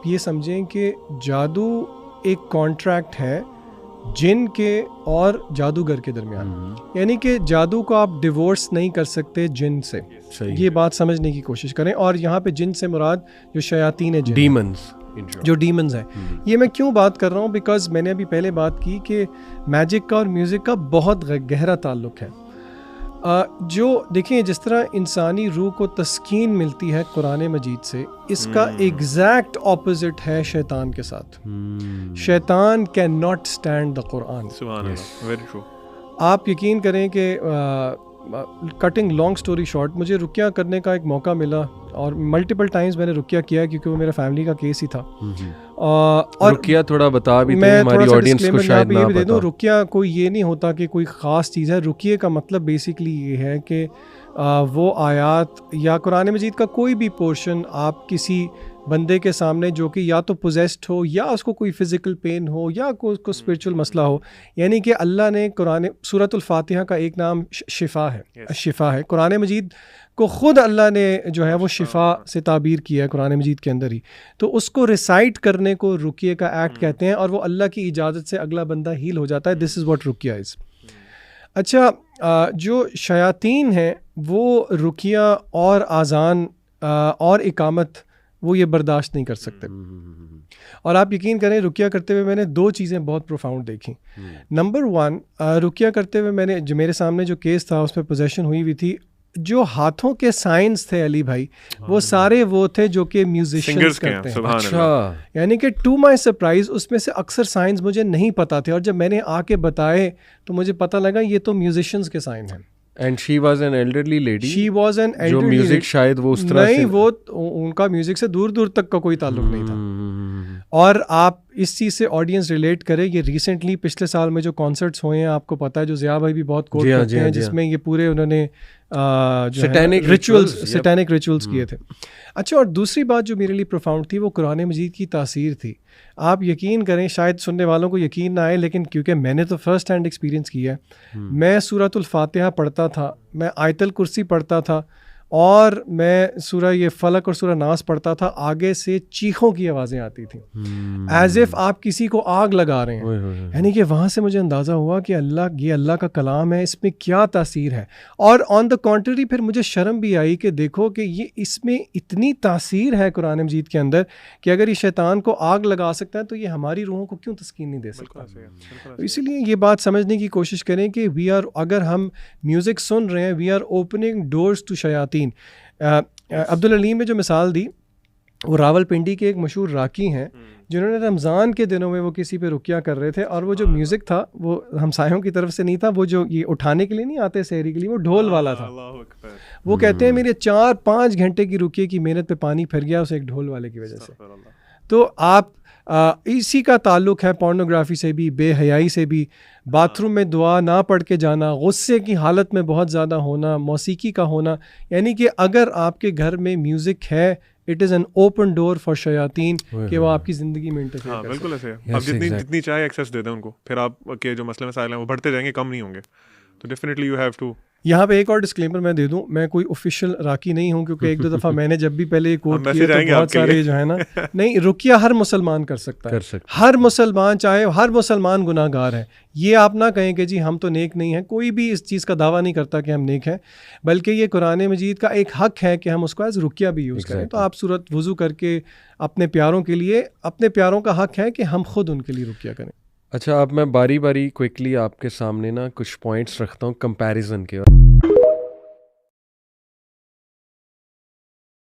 ये समझें कि जादू एक कॉन्ट्रैक्ट है जिन के और जादूगर के दरमियान, यानी कि जादू को आप डिवोर्स नहीं कर सकते जिन से। ये बात समझने की कोशिश करें। और यहाँ पे जिन से मुराद जो शयातीन है, डीमंस, जो डीमंस हैं। ये मैं क्यों बात कर रहा हूँ, बिकॉज मैंने अभी पहले बात की कि मैजिक का और म्यूज़िक का बहुत गहरा ताल्लुक है। जो देखिए, जिस तरह इंसानी रूह को तस्कीन मिलती है कुरान मजीद से, इसका एग्जैक्ट ऑपोजिट है शैतान के साथ। शैतान can not stand the Quran. Very true. आप यकीन करें कि कटिंग लॉन्ग स्टोरी शॉर्ट, मुझे रुकिया करने का एक मौका मिला और मल्टीपल टाइम्स मैंने रुकिया किया क्योंकि वो मेरा फैमिली का केस ही था। और रुकिया थोड़ा बता भी मैं हमारी ऑडियंस को शायद ना दे दूं, रुकिया कोई ये नहीं होता कि कोई ख़ास चीज़ है। रुकिये का मतलब बेसिकली ये है कि वो आयात या कुरान मजीद का कोई भी पोर्शन आप किसी बंदे के सामने जो कि या तो पोजेस्ड हो या उसको कोई फिज़िकल पेन हो या उसको स्पिरिचुअल मसला हो, यानी कि अल्लाह ने कुरान सूरतुल फातिहा का एक नाम शिफा है, शिफा है। कुरान मजीद को ख़ुद अल्लाह ने जो है वो शिफा से ताबीर किया है कुरान मजीद के अंदर ही। तो उसको रिसाइट करने को रुकिये का एक्ट कहते हैं और वो अल्लाह की इजाज़त से अगला बंदा हील हो जाता है। दिस इज़ व्हाट रुकिया इज़। अच्छा, जो शयातीन हैं वो रुकिया और आज़ान और इकामत वो ये बर्दाश्त नहीं कर सकते। और आप यकीन करें, रुकिया करते हुए मैंने दो चीज़ें बहुत प्रोफाउंड देखी। नंबर वन, रुकिया करते हुए मैंने जो मेरे सामने जो केस था उसमें पोजेशन हुई हुई थी, जो हाथों के साइंस थे अली भाई, वो सारे वो थे जो कि म्यूजिशियंस करते हैं। अच्छा, यानी कि टू माय सरप्राइज उसमें से अक्सर साइंस मुझे नहीं पता थे और जब मैंने आके बताए तो मुझे पता लगा ये तो म्यूजिशियंस के साइन हैं। And she was an elderly lady. She was an elderly, जो म्यूजिक शायद वो उस तरह नहीं से वो उनका म्यूजिक से दूर दूर तक का कोई ताल्लुक नहीं था। और आप इस चीज़ से ऑडियंस रिलेट करे, ये रिसेंटली पिछले साल में जो कॉन्सर्ट्स हुए हैं, आपको पता है, जो ज़िया भाई भी बहुत कोट करते हैं, जिसमें ये पूरे उन्होंने सैटेनिक रिचुअल्स किए थे। अच्छा, और दूसरी बात जो मेरे लिए प्रोफाउंड थी वो कुरान मजीद की तासीर थी। आप यकीन करें, शायद सुनने वालों को यकीन ना आए, लेकिन क्योंकि मैंने तो फर्स्ट हैंड एक्सपीरियंस किया है। मैं सूरतुल फातिहा पढ़ता था, मैं आयतल कुर्सी पढ़ता था और मैं सूरह ये फलक और सूरह नास पढ़ता था, आगे से चीखों की आवाज़ें आती थी एज इफ़ आप किसी को आग लगा रहे हैं। यानी कि वहाँ से मुझे अंदाज़ा हुआ कि ये अल्लाह का कलाम है, इसमें क्या तासीर है। और ऑन द कॉन्ट्ररी फिर मुझे शर्म भी आई कि देखो कि ये इसमें इतनी तासीर है कुरान मजीद के अंदर कि अगर ये शैतान को आग लगा सकता है तो ये हमारी रूहों को क्यों तस्कीन नहीं दे सकता। तो इसीलिए ये बात समझने की कोशिश करें कि अगर हम म्यूज़िक सुन रहे हैं, we are opening doors to शयातीन। अब्दुल अलीम ने जो मिसाल दी, वो रावलपिंडी के एक मशहूर राकी हैं जिन्होंने रमज़ान के दिनों में वो किसी पे रुकिया कर रहे थे और वो जो म्यूज़िक था वो हमसायों की तरफ से नहीं था, वो जो ये उठाने के लिए नहीं आते सहरी के लिए, वो ढोल वाला था। वो कहते हैं मेरे 4-5 घंटे की रुकिये की मेहनत पे पानी फिर गया उस एक ढोल वाले की वजह से। तो आप इसी का ताल्लुक़ है पोर्नोग्राफी से भी, बेहयाई से भी, बाथरूम में दुआ ना पढ़ के जाना, गुस्से की हालत में बहुत ज़्यादा होना, मौसीकी का होना। यानी कि अगर आपके घर में म्यूज़िक है, it is an open door for शयातीन कि वो आपकी ज़िंदगी में इंटरफेयर कर सकते हैं। बिल्कुल ऐसे है। आप जितनी चाहे एक्सेस दे दें उनको, फिर आपके जो मसले मसाइल हैं वो बढ़ते जाएंगे, कम नहीं होंगे। तो डेफिनेटली यू हैव टू। यहाँ पे एक और डिस्क्लेमर मैं दे दूं, मैं कोई ऑफिशियल राकी नहीं हूं, क्योंकि एक दो दफ़ा मैंने जब भी पहले कोट किया तो बहुत सारे जो है ना, नहीं, रुकिया हर मुसलमान कर सकता है, हर मुसलमान, चाहे हर मुसलमान गुनाहगार है। ये आप ना कहें कि जी हम तो नेक नहीं हैं, कोई भी इस चीज़ का दावा नहीं करता कि हम नेक हैं, बल्कि ये कुरान मजीद का एक हक है कि हम उसको एज रुकिया भी यूज़ करें। तो आप सूरत वज़ू करके अपने प्यारों के लिए, अपने प्यारों का हक है कि हम खुद उनके लिए रुकिया करें। अच्छा, अब मैं बारी बारी क्विकली आपके सामने ना कुछ पॉइंट्स रखता हूँ कंपैरिजन के।